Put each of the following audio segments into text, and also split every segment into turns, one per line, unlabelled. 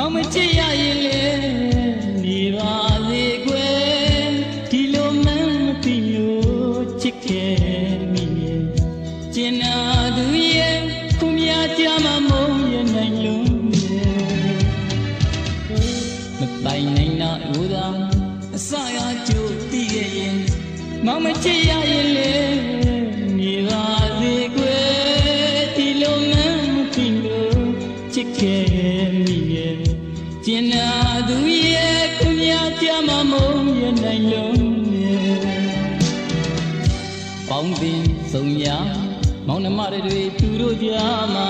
မောင်မချစ်ရရင်လေနေပါလေကွယ်ဒီလိုမှန်းမသိလို့ချစ်ခဲ့မိရဲ့ကျင်နာသူရဲ့ခုမြားကြမှာမုန်းရနိုင်လို့မပိုင်နိုင်တော့ဦးသာအစရကြိုတည်ခဲ့ရင်မောင်မချစ်ရရင်လေနေပါလေကွယ်ဒီလိုမှန်းမသိလို့ချစ်ခဲ့မိရဲ့ကျင်နာသူရဲ့ခုမြားကြမှာမုန်းရနိုင်လို့ပေါင်းတင်ဆုံးရမောင်နှမတွေသူတို့ကြားမှာ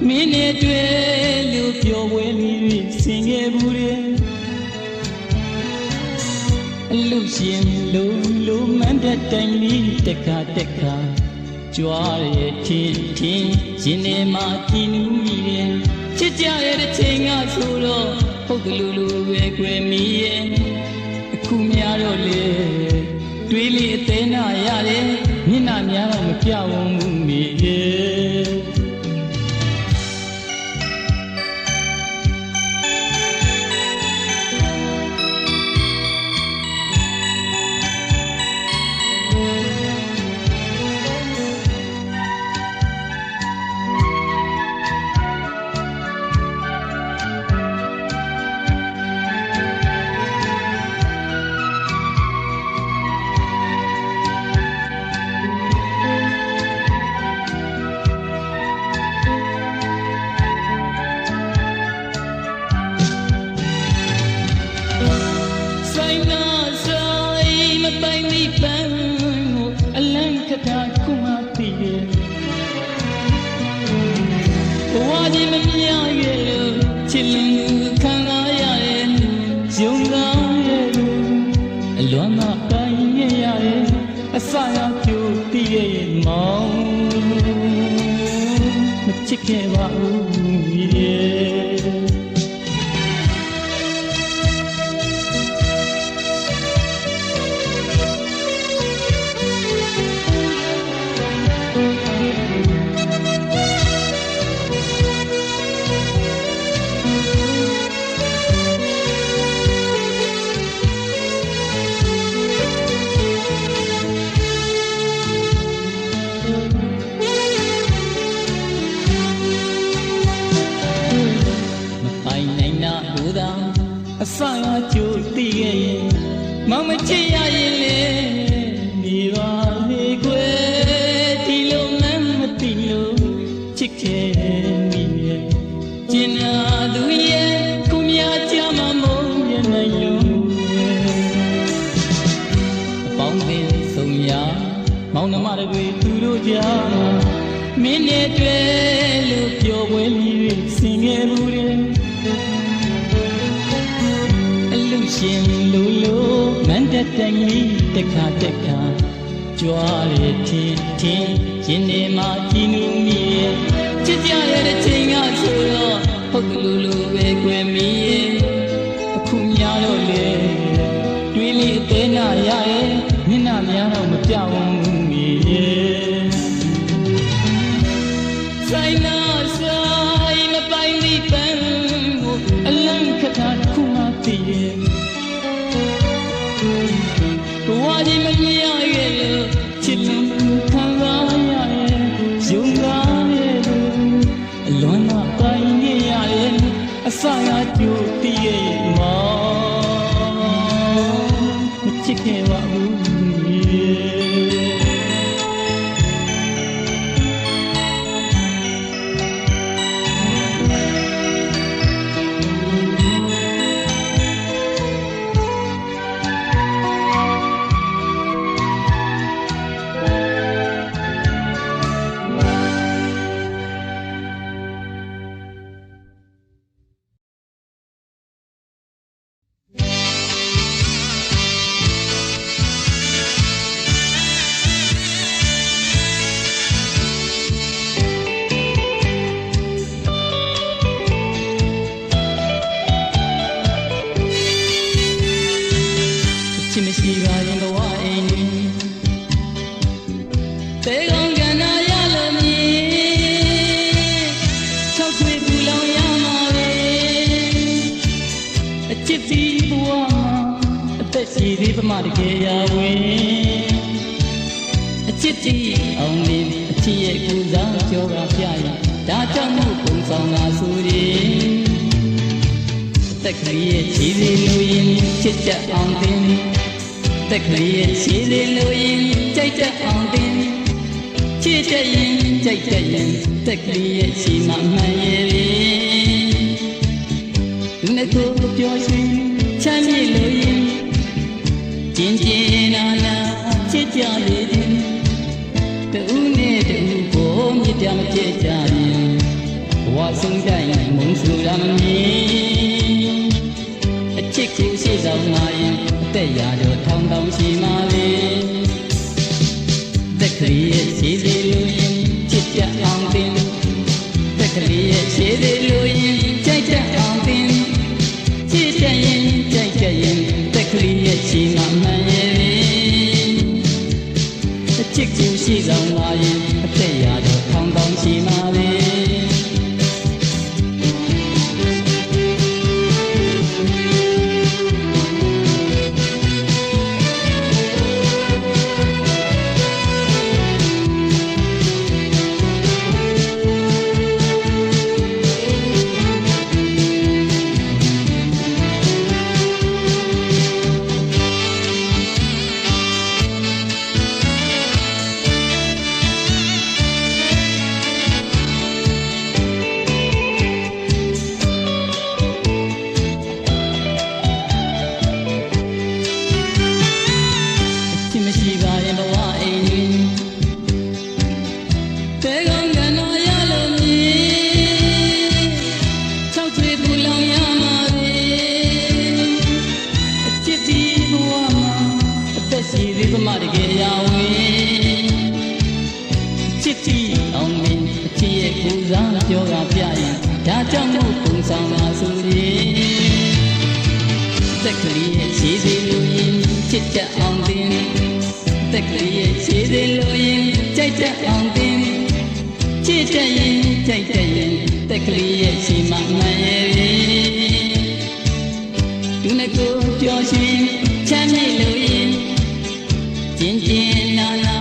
မင်းနဲ့တွေ့လို့ပြောပွဲလေးဆင်ခဲ့ဘူးတဲ့လူရှင်လုံးမန်းတဲ့တိုင်လေးတက်ခါကြွားရဲ့ထင်းရှင်နေမှာကြည်နူးမိတယ်ချစ်ကြရဲ့တစ်ချိန်ကဆိုတော့ဟုတ်ကလူပဲကွယ်မိရဲ့အခုများတော့လေတွေးလေးအသေးနာရတယ်မျက်နှာများတော့မပြောင်းဘူးမိရဲ့အစရကြိုတည်ရဲ့မောင်မချစ်ခဲ့ပါဘူးရဲ့အစရကြိုတည်ခဲ့ရင်မောင်မချစ်ရရင်လေနေပါလေကွယ်ဒီလိုမှန်းမသိလို့ချစ်ခဲ့မိရဲ့ကျင်နာသူရဲ့ခုမြားကြမှာမုန်းရနိုင်လို့အပေါင်းတင်ဆုံးရမောင်နှမတွေသူတို့ကြားမှာမင်းနဲ့တွေ့လို့ပြောပွဲလေးဆင်ခဲ့ဘူးတဲ့ရှင်လိုမန်းတဲ့တိုင်လေးတက်ခါကြွားရဲ့ထင်းရှင်နေမှာကြည်နူးမိရဲ့ချစ်ကြရဲ့တစ်ချိန်ကဆိုတော့ဟုတ်ကလူပဲကွယ်မိရဲ့အခုများတော့လေတွေးလေးအသေးနာရရဲ့မျက်နှာများတော့မပြောင်းဘူးမိရဲ့ဆိုင်နာဆိုင်မပိုင်ဒီပန်းကိုအလန့်ခတာခုမှတည်ရဲ့ဘဝကြီးမမြင်ရရဲ့လို့ချစ်လို့ခံစားရရဲ့ယုံကားရဲ့လို့အလွန်တော့တိုင်းနေရရဲ့အစရကြိုတည်ရဲ့မောင်မချစ်ခဲ့ပါဘူး အချစ်စီဘဝမှာအသက်ရှိသေးပမာတကယ်ရာဝင်အချစ်တီအောင်လင်းအချစ်ရဲ့ကူစားကြောကပြရဒါကြောင့်မို့ပုံဆောင်လာဆိုရင်တက်ကလေးရဲ့ခြေလေးလိုရင်ချစ်ချက်အောင်တင်တက်ကလေးရဲ့ခြေလေးလိုရင်ကြိုက်ချက်အောင်တင်ချစ်ချက်ရင်ကြိုက်ချက်ရင်တက်ကလေးရဲ့ခြေမှမှန်ရဲ့လူနဲ့ကိုပြောရွှင်ချမ်းမြေ့လိုရင်ကျင်ကျင်နာနာချစ်ကြလေသည်တူနဲ့တူကိုမြစ်ပြမပြကြရင်ဘဝဆုံးတိုင်းမုံဆူရမမီအချစ်ကိုရှိဆောင်လာရင်အသက်ရတော့ထောင်တောင်ရှိမှလေတက်ကလေးရဲ့ခြေသေးလိုရင်ချစ်ပြအောင်တင်တက်ကလေးရဲ့ခြေသေးလိုရင်ကြိုက်ချက်အောင်တင်ချစ်ချက်ရင်ကြိုက်ချက်ရင်တက်ကလေးရဲ့ခြေမှမှန်ရဲ့အချစ်ကိုရှိဆောင်လာရင်အသက်ရတော့ထောင်တောင်ရှိမှလေဒါကြောင့်မို့ပုံဆောင်လာဆိုရင်တက်ကလေးရဲ့ခြေသေးလိုရင်ချစ်ချက်အောင်တင်တက်ကလေးရဲ့ခြေသေးလိုရင်ကြိုက်ချက်အောင်တင်ချစ်ချက်ရင်ကြိုက်ချက်ရင်တက်ကလေးရဲ့ခြေမှမှန်ရဲ့သူနဲ့ကိုပြောရွှင်ချမ်းမြေ့လိုရင်ကျင်ကျင်နာနာ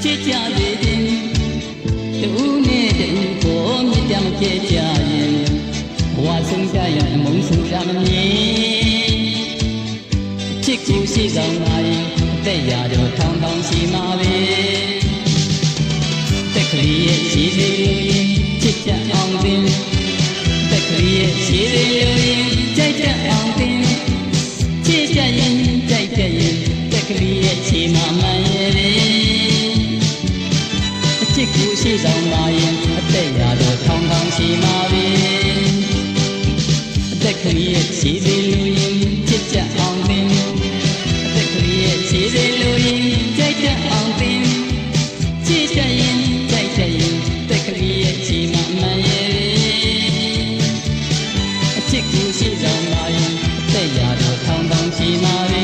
ချစ်ကြလေသည်တူနဲ့တူကိုမြစ်ပြမပြဲကြရင်ဘဝဆုံးကြရင်အမုန်းဆုံးရမမီချစ်ကိုရှိဆောင်လာရင်အသက်ရတော့ထောင်ထောင်ရှိမှာပဲတက်ကလေးရဲ့ခြေသေးလိုရင်ချစ်ချက်အောင်တင်တက်ကလေးရဲ့ခြေသေးလိုရင်ကြိုက်ချက်အောင်တင်ချစ်ချက်ရင်ကြိုက်ချက်ရင်တက်ကလေးရဲ့ခြေမှမှန်ရဲ့အချစ်ကိုရှိဆောင်လာရင်အသက်ရတော့ထောင်ထောင်ရှိမှာပဲတက်ကလေးရဲ့ခြေသေးလိုရင်ချစ်ချက်အောင်တင်တက်ကလေးရဲ့ခြေသေးလိုရင်ကြိုက်ချက်အောင်တင်ချစ်ချက်ရင်ကြိုက်ချက်ရင်တက်ကလေးရဲ့ခြေမှမှန်ရဲ့အချစ်ကိုရှိဆောင်လာရင်အသက်ရတော့ထောင်ထောင်ရှိမှာပဲ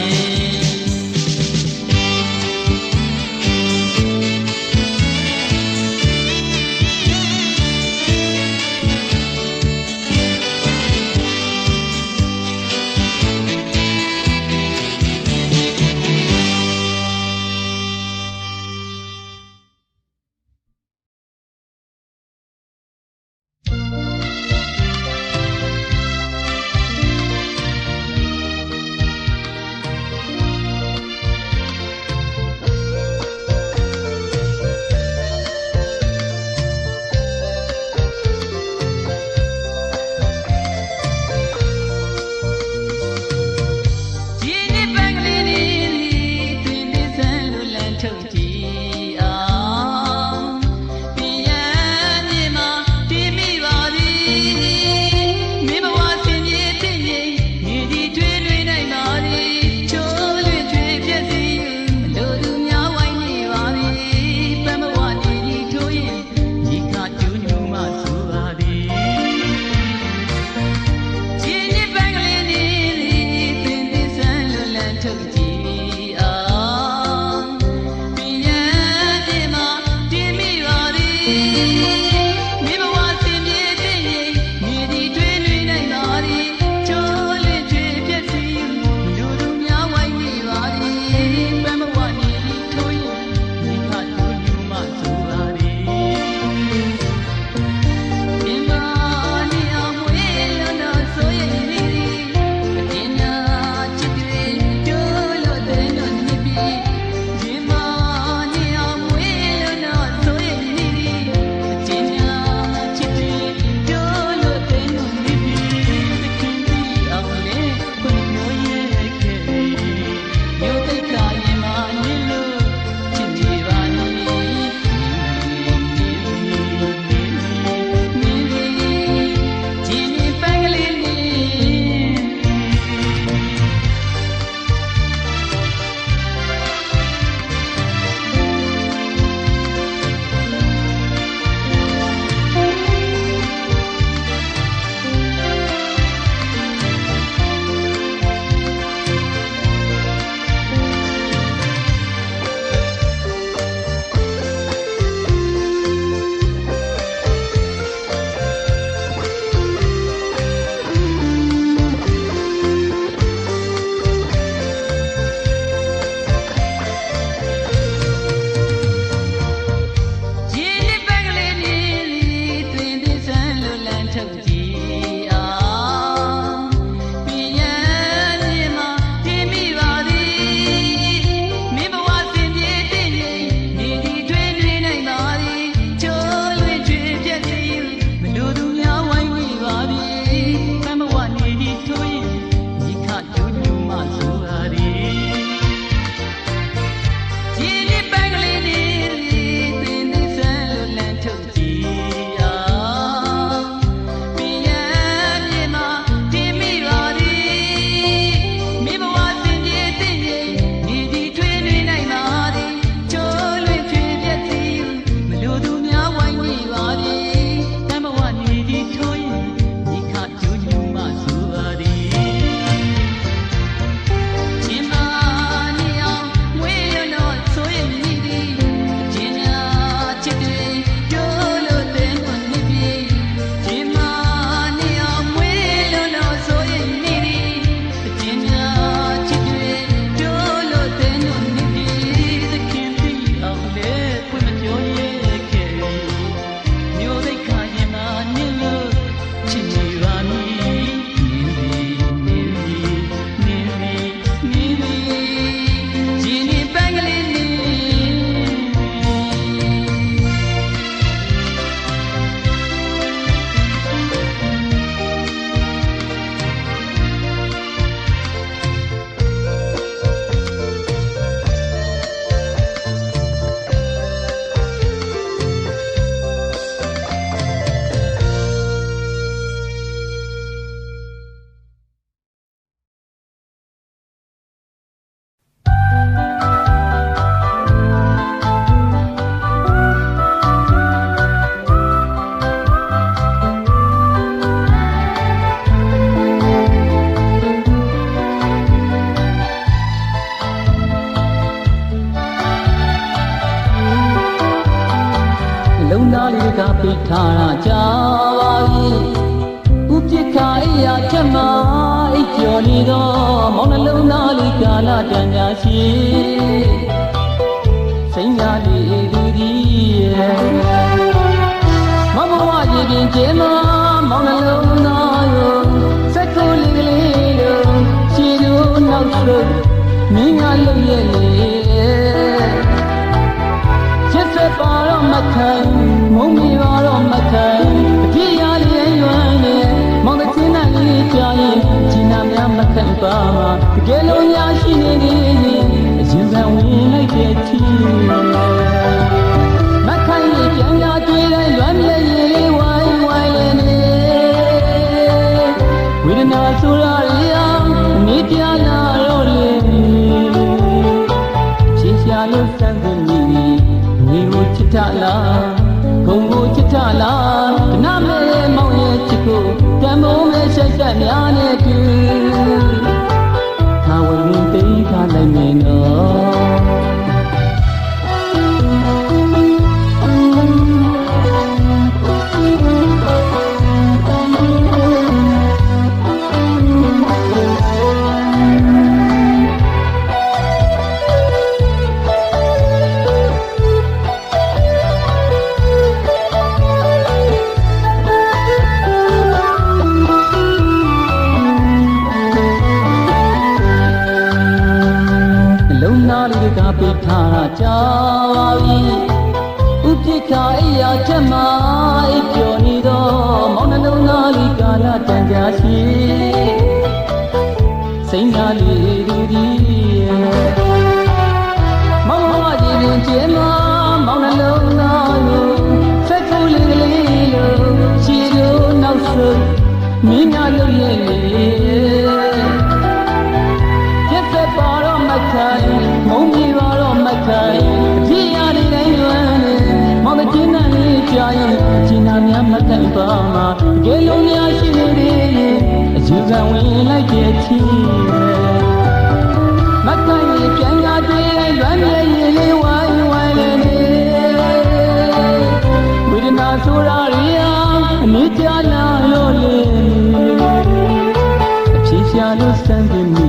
လေးကပိတ်ထားတာကြာပါပြီဥပြစ်ခါအိယာချက်မှာအိပ်ကျော်နေတော့မောင်နှလုံးသားလေးကာလတန်ကြာရှိစိတ်ညာလေးလူဒီရဲ့မဘဝရည်ပြင်ကျဲမှာမောင်နှလုံးသားရောစက်ကိုလေးကလေးတို့ခြေတို့နောက်ဆုံးမင်းကလုံရဲ့လေချစ်စက်ပါတော့မခံမုံမီပါတော့မခံအပြည့်ရလေးရွမ်းနေမောင်တဲ့ချင်းနိုင်လေးကြာရင်ဂျင်းနာများမခံပါမှာတကယ်လို့ရရှိနေသေးရင်အရင်ကဝင်လိုက်တဲ့ချီမခံရင်ပြန်လာတွေ့တိုင်းလွမ်းမြေရေးဝိုင်းဝိုင်းလေးနေဝေဒနာဆိုရရနေပြလာတော့လေချစ်ရှာလို့စမ်းတဲ့ညီညီကိုချစ်ထလားဂုံကိုချစ်ထလားဒနာမဲမောင်ရဲ့ချစ်ကိုတံမိုးမဲ့ဆက်ဆက်များနဲ့တူသာဝင်သိမ်းထားနိုင်မယ်နော်ကပိတ်ထားတာကြာပါပြီဥပြစ်ခါအိယာချက်မှာအိပ်ပျော်နေတော့မောင်နှလုံးသားလေးကာလတန်ကြာရှိစိတ်နာလေးလူဒီမောင်ဘဝရည်ရင်ကျဲမှာမောင်နှလုံးသားကိုစက်ကူလေးကလေးလို့ခြေတို့နောက်ဆုံးမင်းများလုံရဲ့လေချစ်စက်ပါတော့မခံမုံမီပါတော့မခံအပြည့်ရတဲ့တိုင်းလွမ်းနေမောင်တဲ့ချင်းနိုင်လေးကြာရင်ဂျင်းနာများမခံပါမှာတကယ်လို့များရှိနေသေးရင်အယူခံဝင်လိုက်တဲ့ချီမခံရင်ပြန်ရတွေ့တိုင်းလွမ်းမြေရင်လေးဝိုင်းဝိုင်းလေးနေဝေဒနာဆိုရရအနေကြလာလို့လေအဖြေရှာလို့စမ်းတဲ့မိ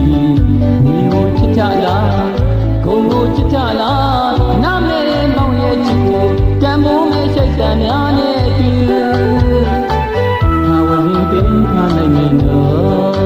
မိကိုချစ်ကြလားဂုံကိုချစ်ကြလားနာမဲမောင်ရဲ့ချစ်ကိုတံမိုးမဲ့ရှိတ်တန်များနဲ့တူသာဝင်သိမ်းထားနိုင်မယ်နော်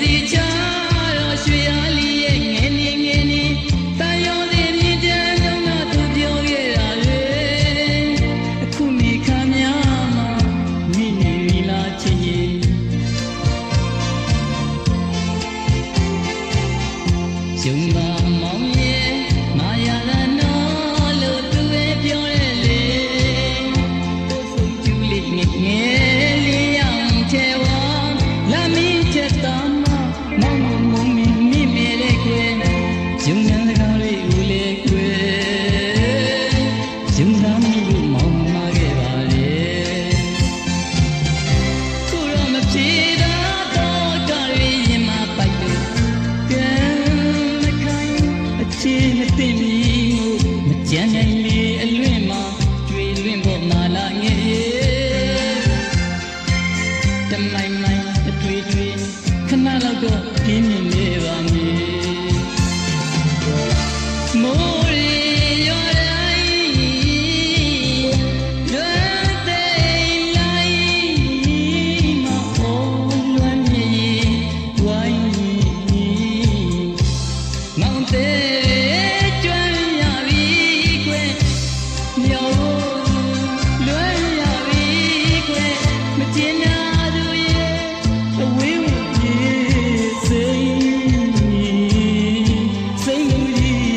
စီချတော့ရွှေအားလေးရဲ့ငယ်နေငယ်နေတာယောသည်မြင့်တန်းလုံးကသူပြောခဲ့တာလေအခုမိခါများမှာမိနေပြီလားချစ်ရဲ့ကျုံပါမောင်ရဲ့မာယာလာနော်လို့သူပဲပြောတယ်လေကိုယ်ဆုံးကျူးလေးငယ်ငယ်လေးအောင်ချဲဝါလာမီချက်သားမမောင်မုံမီမိမဲတဲ့ကွယ်ကျုံနန်းစကားလေးဦးလေကွယ်ကျုံသားမိလို့မောင်မခဲ့ပါလေကိုရောမဖြေတာတော့ကြရရင်မပိုက်လို့ကဲမခိုင်းအချေမသိမီမကြမ်းနိုင်လေအလွင့်မှာကျွေလွင့်ဖို့မာလာငယ်တမိုင်မိုင်အတွေ့တွေ့ခဏလောက်တော့ပြင်းနေနေပါမည်မိုးရီရော်တိုင်းလွမ်းသိမ်းလိုက်မအောင်လွမ်းမြေဝိုင်းမောင်သေးကျွမ်းရပြီကွယ်မြော်လွမ်းရပြီကွယ်မကျင်နာသူရဲ့အဝေးဝေးစိတ်စိတ်မှုကြီး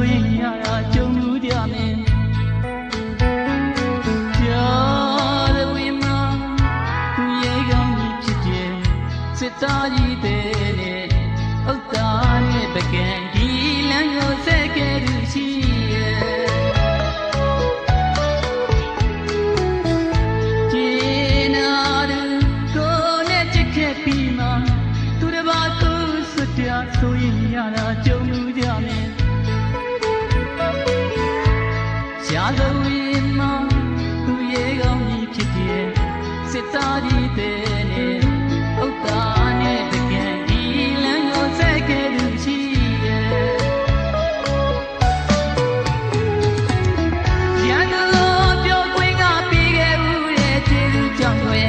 ဆိုရင်ရတာကြုံမှုကြမယ်ကြားတဲ့ဝိမာသူရဲ့ကောင်းကြီးဖြစ်တဲ့စစ်သားကြီးတဲ့နဲ့ဥက္ကာနဲ့ပကံဒီလမ်းကိုဆက်ခဲ့သူရှိရဲ့ကျေနာသူကိုနဲ့ချစ်ခဲ့ပြီးမှသူတစ်ပါးကိုစွတ်ပြဆိုရင်ရတာကြုံမှုကြမယ်ရှားလို့ရင်မှသူရဲ့ကောင်းကြီးဖြစ်တဲ့စစ်သားကြီးတဲ့နဲ့ဥက္ကာနဲ့ပကံဒီလမ်းကိုဆက်ခဲ့သူရှိရဲ့ရန်တော်ပြောခွင့်ကပြီးခဲ့ဦးတဲ့ကျေးဇူးကြောင့်ပဲ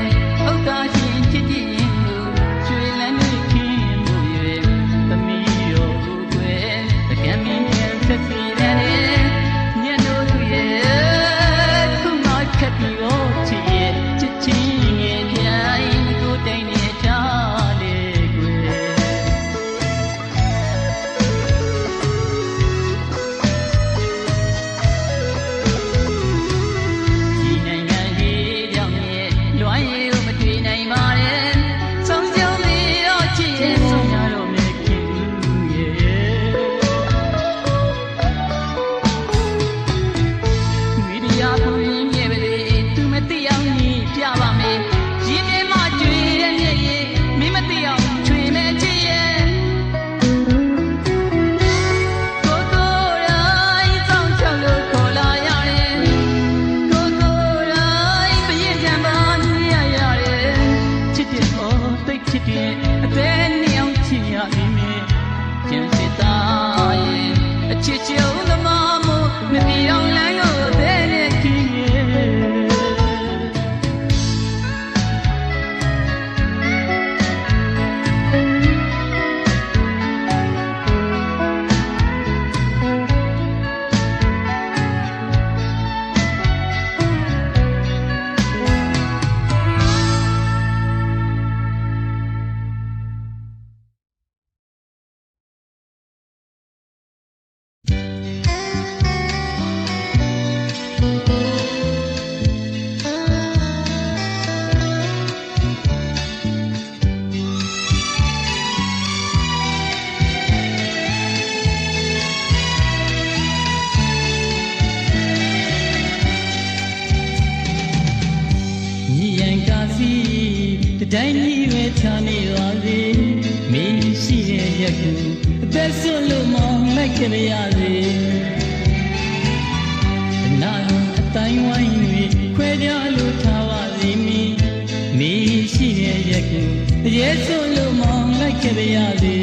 ဥက္ကာရှင်ချစ်ကြည်ရင်လို့ရွှေလန်းနေခင်းလို့ရဲ့သမီးတော်ကိုွယ်တကယ်မင်းရဲ့ဆက်စီတဲ့ညတို့သူရဲ့ခုမှခက်ပြီးတော့ချစ်ရဲ့ချစ်ချင်းရဲ့ပြိုင်ကိုတိုင်နေထားလေကွယ်ဒီနိုင်ငံကြီးကြောင့်ရဲ့လွမ်းရည်ကိုမတွေ့နိုင်ပါနဲ့ဆုံးရှုံးပြီးတော့ချစ်ရဲ့ဆုံးရတော့မယ်ခင်ရဲ့မီဒီယာကိုရင်းမြဲပါလေသူမသိအောင်ကြီးပြပါမယ်ရင်းမြဲမှကျွေတဲ့မြဲရဲ့မင်းမသိအောင်ချွေမဲ့ချစ်ရဲ့ကိုကိုတိုင်းစောင့်ချောက်လို့ခေါ်လာရတယ်ကိုကိုတိုင်းပြည့်ပြန်ပါနေရတယ်ချစ်တဲ့သိချစ်တဲ့အသေးနဲ့အောင်ချစ်ရပြီမေကျန်စစ်သားရဲ့အချစ်ချုံသမားမို့မသိအောင်လမ်းကိုအသေးနဲ့ခင်ရဲ့ညီရန်ကာစီတတိုင်းကြီးပဲချာနေပါစေမင်းရှိတဲ့ရက်ကိုအသက်ဆွလို့မောင်းလိုက်ခဲ့ရစေအနာအတိုင်းဝိုင်းတွေခွဲကြလို့ထားပါစေမင်းရှိတဲ့ရက်ကိုအရေးဆွလို့မောင်းလိုက်ခဲ့ရစေ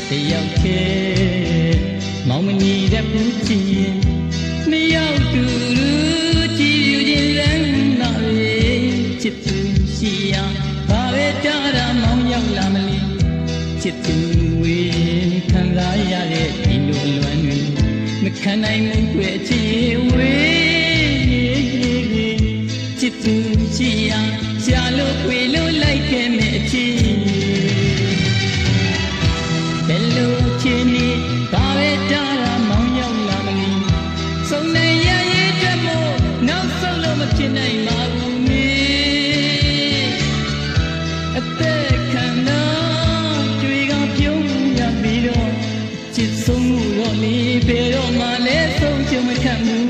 တယောက်ခဲမောင်မနီတဲ့ပူချင်နှစ်ယောက်တူတူချစ်သူရှိရာဘာပဲတားတာမောင်းရောက်လာမလဲချစ်သူဝေခံစားရတဲ့ဒီလိုအလွမ်းတွေမခံနိုင်ဘူးကွယ်ချစ်ဝေချစ်သူရှိရာရှာလို့ခွေလို့လိုက်ခဲ့မယ်အချစ်ဘယ်လိုချစ်နေဘာပဲတားတာမောင်းရောက်လာမလဲစုံနေရရဲ့တဲ့မို့နောက်ဆုံးလို့မဖြစ်နိုင်ပါဘူးအသက်ခံတော့ကြွေကပြုံးရပြီးတော့ချစ်ဆုံးမှုတော့လေဘယ်တော့မှလည်းဆုံးချုံမခံဘူး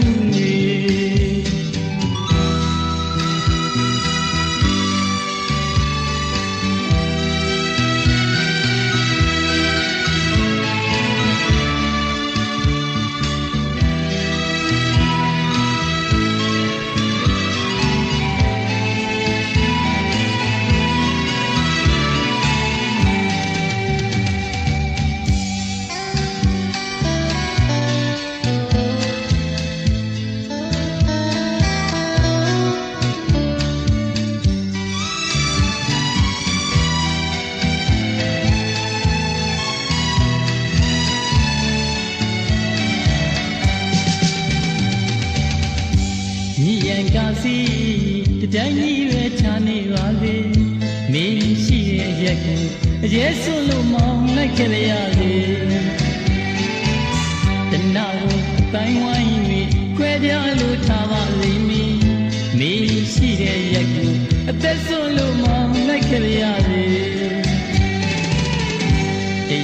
စီတတိုင်းကြီးပဲချာနေပါစေမင်းရှိရဲ့ရက်ကိုအရေးစွလို့မောင်းလိုက်ခဲ့ရစေ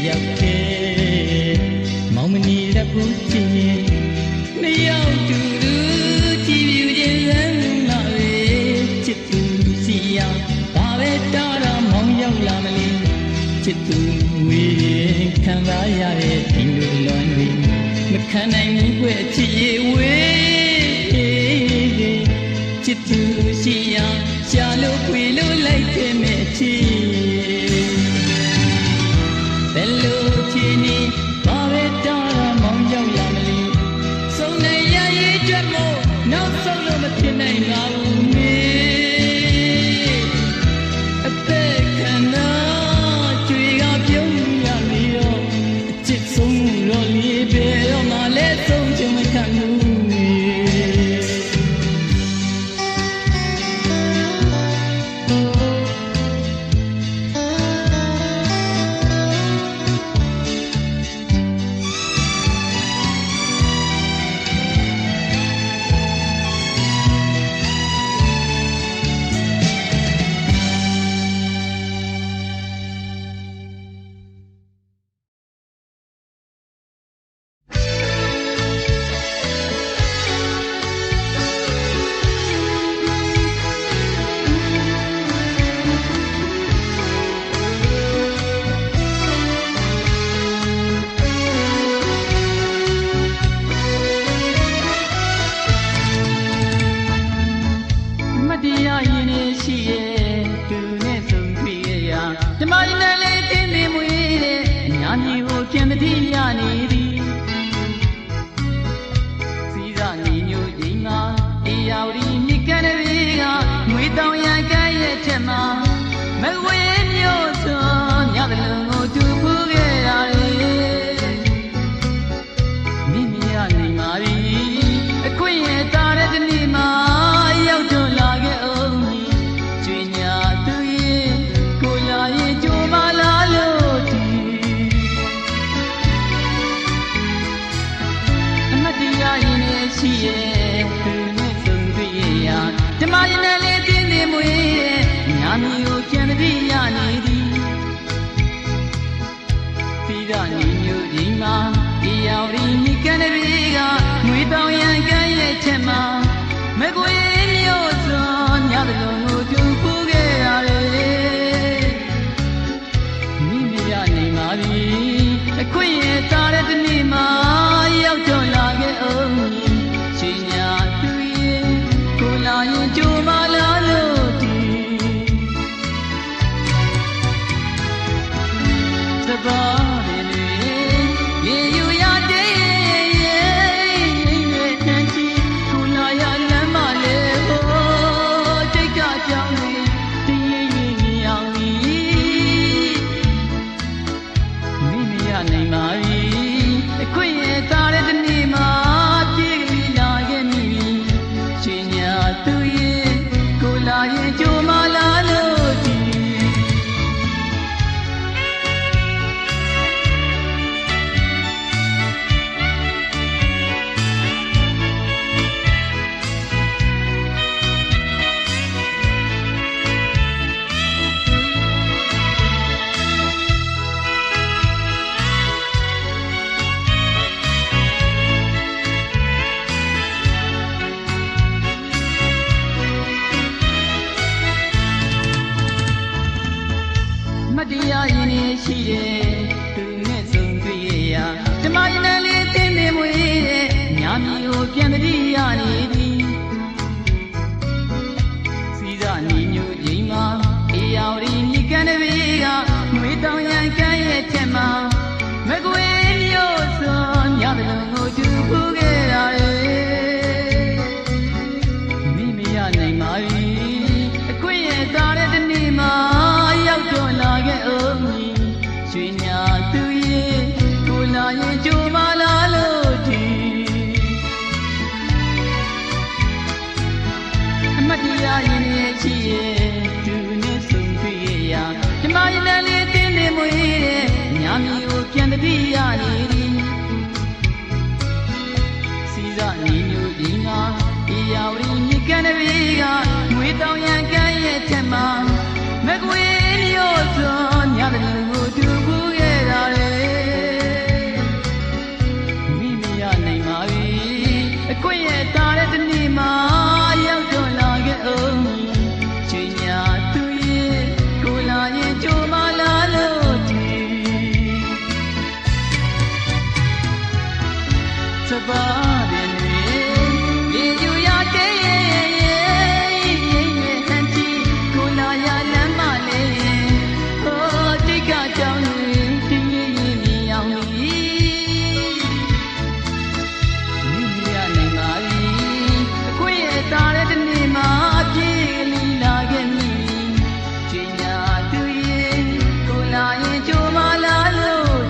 ရောက်ခဲ့မောင်မနီလက်ဘူးချင်းနှစ်ယောက်တူတူကြည်ပြူခြင်းလမ်းလာလေချစ်သူစီရောက်ဘာပဲတားတာမောင်ရောက်လာမလို့ချစ်သူဝေးခံစားရတဲ့ဒီလိုလွန်တွေမခံနိုင်ဘူးကွယ်ချစ်ရဝေးချစ်သူစီရောက်ရှာလို့ခွေလို့လိုက်ခဲ့မဲ့ချစ်ဘယ်လိုချစ်နေဘာပဲတားတာမောင်ရောက်လာမလို့စုံနေရရေးကြွမို့နောက်ဆုံးလို့မဖြစ်နိုင်ပါဘူးမေအသက်ခံနာကြွေကပြုံးရမီတော့အချစ်ဆုံးတော့လေးပဲတော့မှလည်းဆုံးချင်မခံဘူး
မကွေးမျိုးစွန်ညတဲ့လူကိုတူဘူးခဲ့တာလေ
ပါပင်တွေလေယူရတဲ့ဟန်တီကိုလာရလမ်းမလေးဟိုတိတ်ကကြောင်တွေတင်းရင်းမြင်အောင်ပြီမိမရနိုင်ပါဘူးအခွင့်ရတာတဲ့တနေ့မှာပြေးလီလာခဲ့မိချိန်ညာသူရဲ့ကိုလာရင်ကြိုးမလာလို့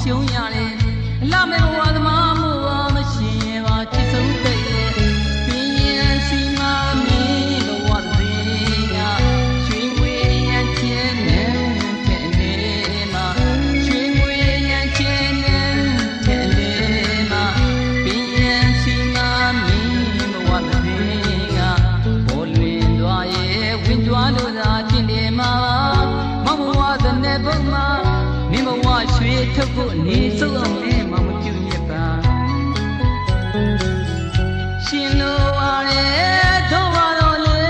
ရှုံးရတယ်လာမဲ့ဘဝသမားမို့ပါမရှင်ရပါချစ်ဆုံးတဲ့ပင်ရင်စီမမင်းဘဝသေးကရွှေငွေရန်ချင်တဲ့နေမှာရွှေငွေရန်ချင်တဲ့နေမှာပင်ရင်စီမမင်းဘဝသေးကပေါ်လွင်သွားရဲ့ဝင်သွားလို့သာဖြစ်နေမှာမဘဝတဲ့နေဘုံမှာမင်းဘဝရွှေထုတ်ဖို့နေစုံအောင်နဲ့မပြုမြတ်ပါရှင်လိုပါလေတော့ပါတော့လေ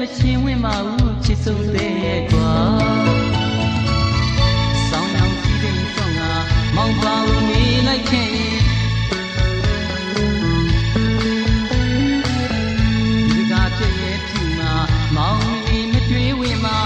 မရှင်ဝင်ပါဘူးချစ်ဆုံးတဲ့ကွာဆောင်းအောင်စီးတဲ့ဆောင်ကမောင်ပါဦးနေလိုက်ခဲ့ဒီကပြည့်ရဲ့ဖြူမှာမောင်နေမတွေ့ဝင်မှာ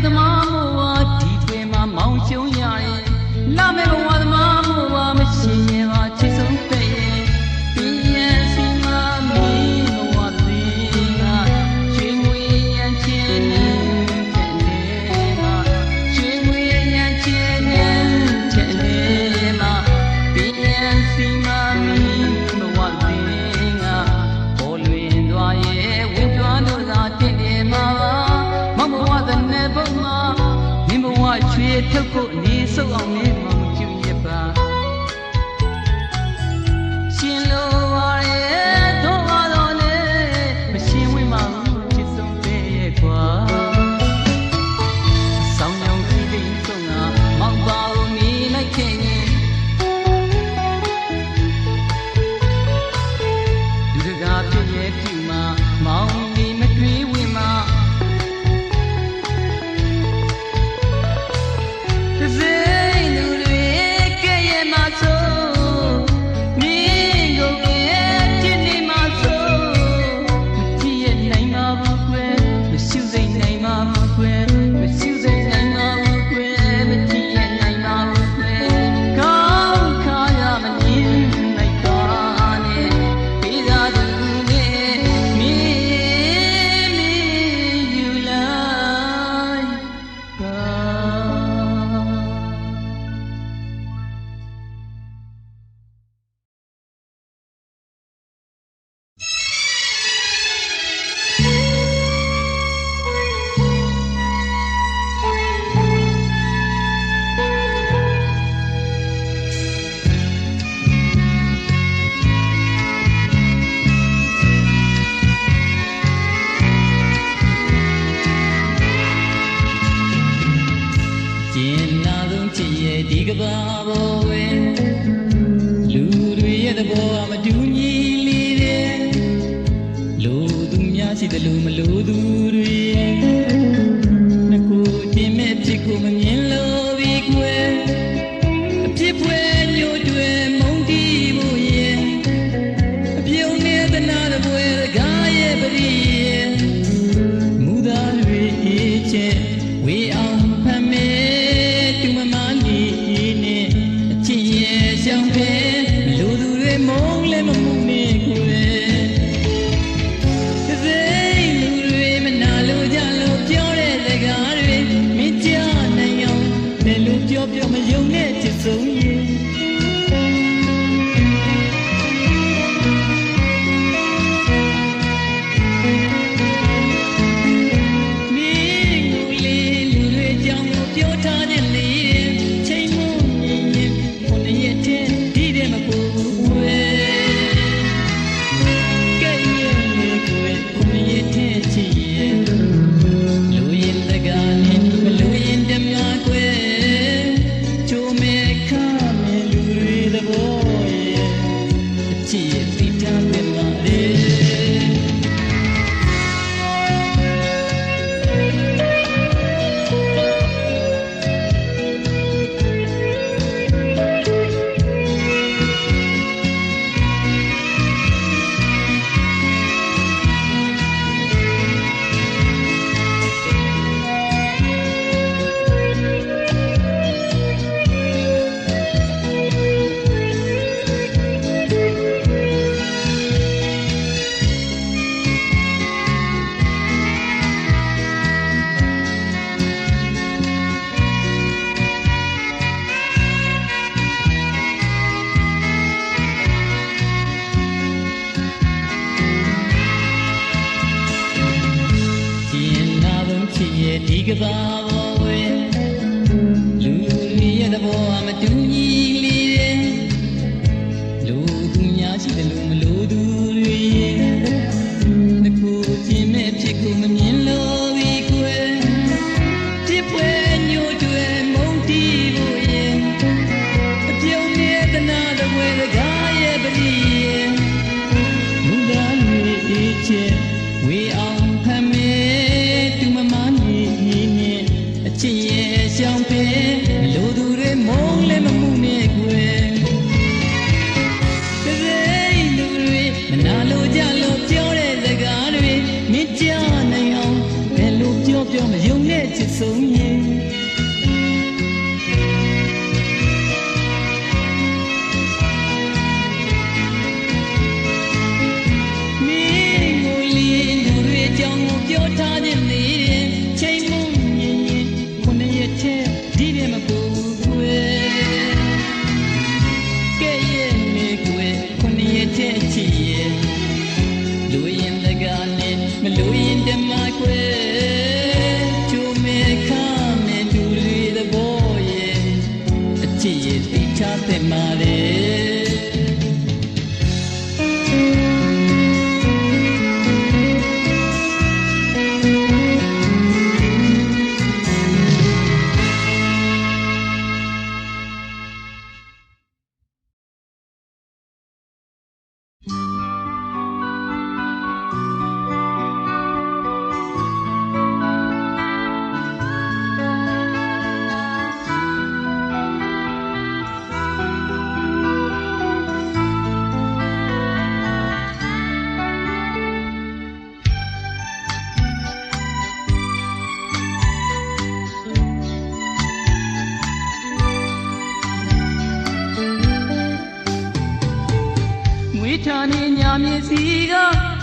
သမားမို့ပါဒီတွင်မှာမောင်ရှုံးရတယ်လာမဲ့ဘဝသမားမို့ပါမရှင်ရင်ပါချစ်ဆုံးတဲ့ရဲ့ပင်ရင်စီမမင်းဘဝသေးကရွှေငွေရန်ချင်တဲ့နေမှာရွှေငွေရန်ချင်တဲ့နေမှာပင်ရင်စီမမင်းဘဝသေးကပေါ်လွင်သွားရဲ့ဝင်သွားလို့သာတည်နေမှာမဘဝတဲ့နေဘုံမှာမင်းဘဝရွှေထုတ်ဖို့နေစုံအောင်နေမှမပြုရပါရှင်လိုပါရဲ့တော့ပါတော့လေမရှင်ဝင်ပါဘူးချစ်ဆုံးတဲ့ရဲ့ကွာဆောင်းရောင်စီးသိမ်းဆုံးကမောင်ပါဦးနေလိုက်ခဲ့ရင်လူတကာဖြစ်ရဲ့ဖြူမှာမောင်ဒီမတွေ့ဝင်မှာစိတ်လူ ကဘာဘောဝဲလူတွေရဲ့သဘောအမတူညီလေးတဲ့လူသူများရှိတယ်လို့မလို့သူတွေငကိုတင်မဲ့ဖြစ်ကိုမမြင်လို့ဒီကွယ်အဖြစ်ပွဲညို့တွေမုန်းတီးဖို့ရဲ့အပြုံးနဲ့သနာတပွဲကားရဲ့ပရိရဲ့မူသားတွေအေးချဲဝေအောင်ဖမ်းမဲ့တူမမနီနဲ့အချစ်ရဲ့ရှောင်းပဲလူသူတွေမုန်းလဲမမှုနဲ့ကိုယ်သစိမ့်လူတွေမနာလို့ကြလို့ပြောတဲ့စကားတွေမင်းကြနိုင်အောင်ဘယ်လိုပြောမယုံနဲ့ချစ်ဆုံးရဲ့ဒီကဘာဘောဝဲလူတွေရဲ့သဘောအမတူညီလေးတဲ့လူသူများရှိတယ်လို့မလို့သူတွေငကိုချင်းမဲ့ဖြစ်ကိုမမြင်လို့ဒီကွယ်တစ်ပွဲညို့တွေမုန်းတီးဖို့ရဲ့အပြုံးနဲ့တနာတပွဲစကားရဲ့ပရိရဲ့မူသားတွေအေးချဲဝေအောင်ဖမ်းမဲ့တူမမချစ်ရဲ့ရှောင်းပဲလူသူတွေမုန်းလဲမမှုနဲ့ကွယ်သစိမ့်လူတွေမနာလို့ကြလို့ပြောတဲ့စကားတွေမင်းကြနိုင်အောင်ဘယ်လိုပြောမယုံနဲ့ချစ်ဆုံးရဲ့မင်းကိုလင်းလူတွေကြောင့်ပြောထားခြင်းနေချိန်မဒီတဲ့မပူကွယ်ကဲ့ရဲ့နေကွယ်ခုနှစ်ရက်တဲ့ချစ်ရဲ့လူရင်တကားနဲ့မလူရင်တမကွယ်ချိုးမဲခါမဲတူတွေသဘောရဲ့အချစ်ရဲ့သိချတဲ့မာတဲ့ဌာနေညာမြေစီက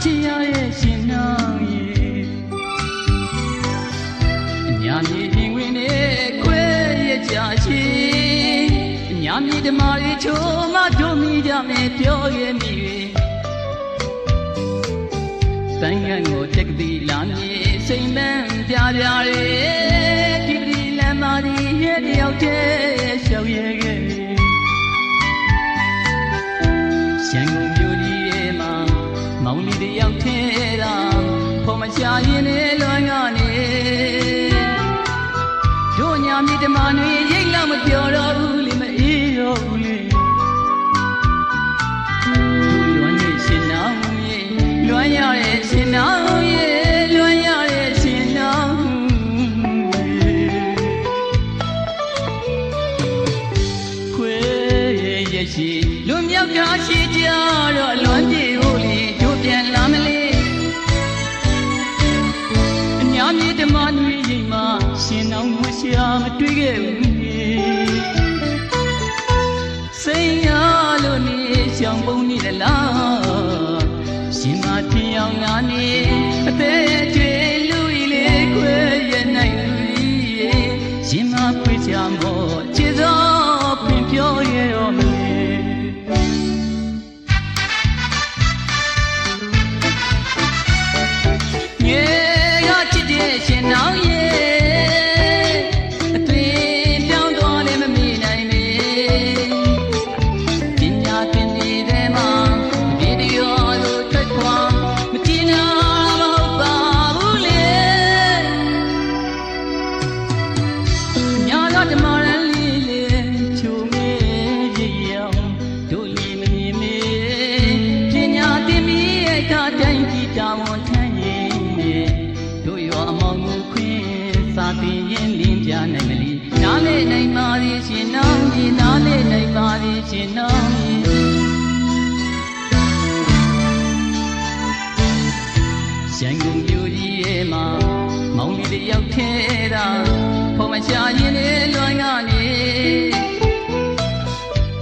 ချစ်ရရဲ့ရှင်နှောင်းရဲ့ညာမြေရင်ဝင်နဲ့ခွဲရကြရှိညာမြေဓမ္မတွေချိုးမတို့မိကြမယ်ပြောရဲ့မိတွေတိုင်းငံကိုတက်ကတိလာမြေစိမ်ပန်းပြပြရဲ့ဒီပတိလမ်းမာဒီရဲ့တယောက်တည်းရှောက်ရဲခဲ့ရန်ကုန်မြို့ကြီးရဲ့မှာမောင်လေးတယောက်ထဲတာဖို့မချရင်လည်းလွမ်းကနေတို့ညာမြေဓမ္မတွေရိတ်လောက်မပြောတော့ဘူးလေမ သိရင်လင်းပြနိုင်မလီနားလေနိုင်ပါသည်ရှင်နောင်ကြီးနားလေနိုင်ပါသည်ရှင်နောင်ကြီးရန်ကုန်မြို့ကြီးရဲ့မှာမောင်လေးတယောက်ထဲတာဖော်မရှာရင်လည်းလွမ်းကနေ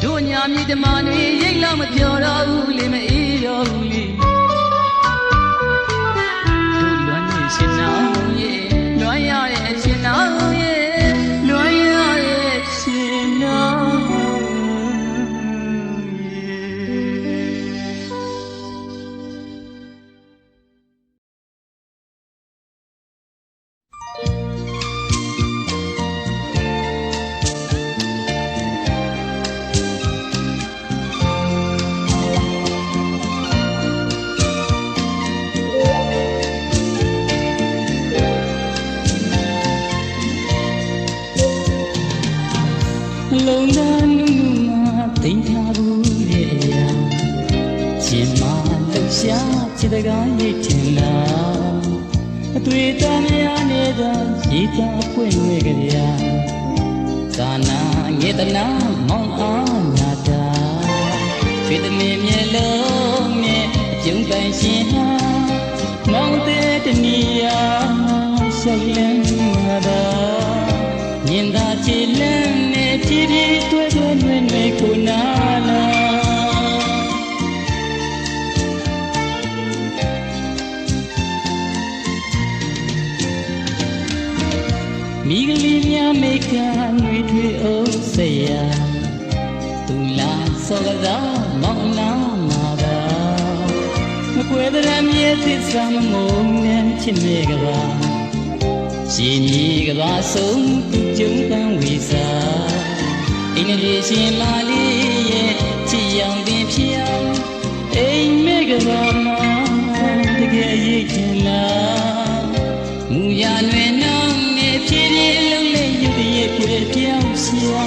တို့ညာမြစ်တမတွေရိတ်လောက်မပြောတော့ဘူးလေမအေးတော့ဘူးလေတို့လွမ်းနေရှင်နောင်ရဲ့လွမ်းရရဲ့ရှင်နောင်ရဲ့လွမ်းရရဲ့ရှင်နောင်လုံးသားနုနုမှာတိမ်ထားဘူးရဲ့အရာရှင်မလှူရှားချစ်တကားရိတ်ထင်လားအတွေ့အကြုံများနေတာရည်သားပွင့်နေကြရသာနာငေတနာမောင်အားနာတာချွေသမီးမျက်လုံးနဲ့အပြုံးပိုင်ရှင်ဟာမောင်တဲ့တနီယာရှောက်လန်းလာတာမြင်သာချစ်လန်းနဲ့ဖြည်းဖြည်းတွေ့တွေ့နှွေနှွေကိုနာလာမိကလေးများမိကနှွေထွေးအောင်စရာသူလာစောကစားမောင်နာမှာပါမကွယ်တဲ့မြဲသစ္စာမမုန်းနဲ့ချစ်မေကပါရှင်ကြီးကဘာဆုံးသူကျုံတန်းဝီစာအိမ်လေးရှင်မလေးရဲ့ချစ်ရောင်ပင်ဖြောင်းအိမ်မေကဘာမှာတကယ်ရိတ်ချင်လားမူရလွယ်နောင်းနဲ့ဖြည်းဖြည်းလုံးလေးရုပ်ရည်ပြည့်ပြောင်းရှာ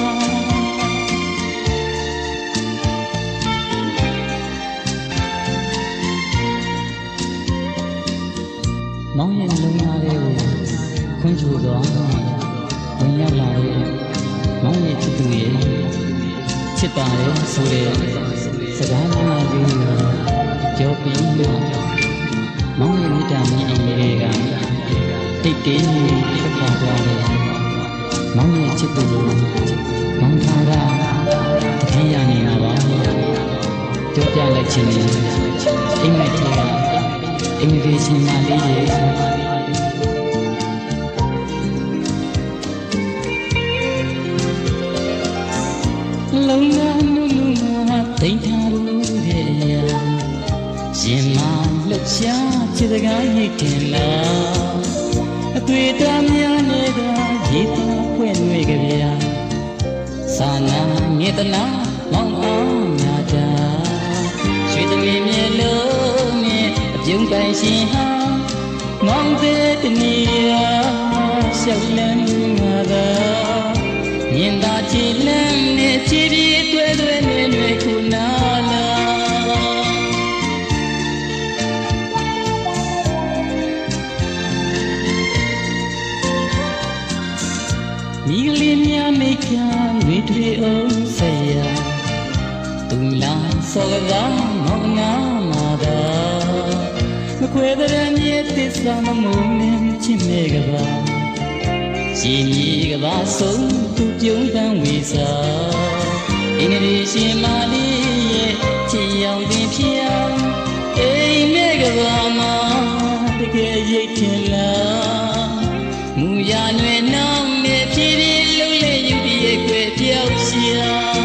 မောင်ရဲ့လုံးသားလေးကိုခွင့်ချူသောဝင်ရောက်လာတဲ့မောင်ရဲ့ချစ်သူရဲ့ချစ်ပါတယ်ဆိုတဲ့စကားများလေးကိုကြောပြီးမောင်ရဲ့မိတ္တမင်းအိမ်လေးကတိတ်တင်းဖြစ်ပေါ်သွားတယ်မောင်ရဲ့ချစ်သူကိုမောင်သားကအထင်ရနေတာပါကြောပြလိုက်ခြင်းအိမ်မက်ကြီးကအင်္ဂလိပ်ရှင်မလေးရဲ့လုံးသားနုနုမှာတိမ်ထားလို့ရဲ့ရှင်မလှူရှားချစ်စကားရိတ်တင်လားအတွေ့အကြုံများနေတာရည်သားဖွင့်နေကြဗျာသာနာငေတနာမောင်အောင်ညာတာရွှေသမီးမျက်လုံးနဲ့အပြုံးပိုင်ရှင်ဟာမောင်တဲ့တနီယာရှောက်လန်းလာတာမြင်သာချစ်လန်းနဲ့ဖြည်းဖြည်းတွေ့တွေ့နေနေခုနာလာမိကလေးများမိကဝေထွေအောင်ဆရာသူလာစောကစားမောင်နာမှာသာမခွဲတဲ့မြဲသစ္စာမမုန်းနဲ့ချစ်မေကပါရှင်ကြီးကဘာဆုံးသူပြုံးတန်းဝေစာအင်းရီရှင်မလေးရဲ့ချစ်ရောင်ပင်ဖြောင်းအိမ်မေကဘာမှာတကယ်ရိတ်ထင်လားမူရလွယ်နောင်းနဲ့ဖြည်းဖြည်းလုံးလေးယူတည်ရဲ့ွယ်ပြောက်ရှာ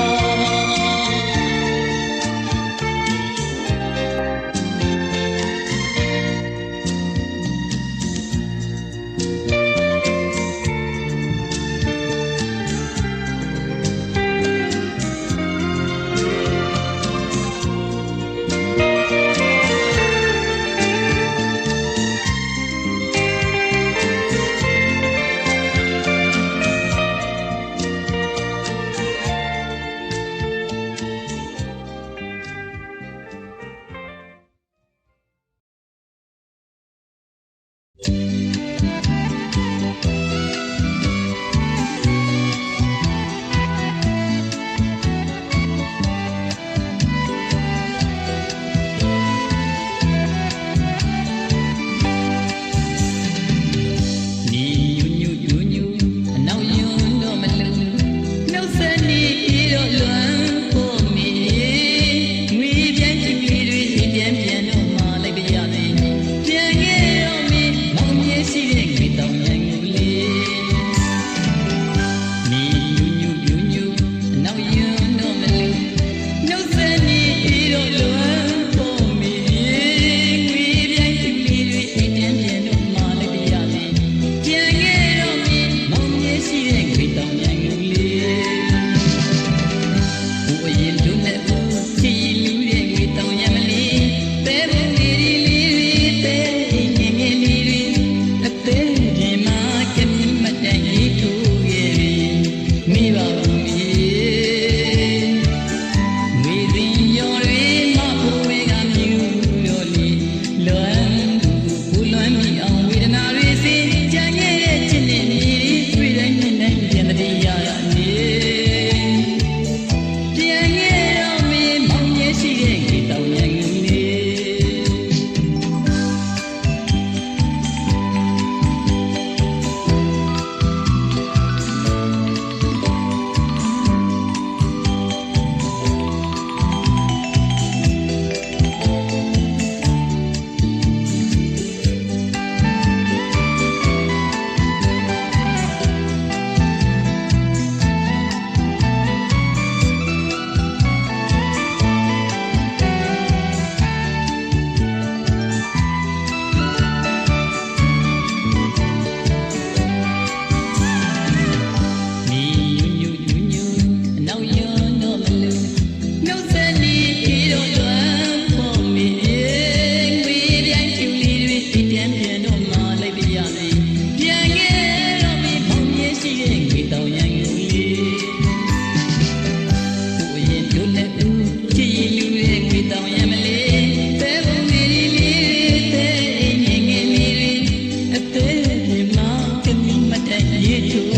ရေချို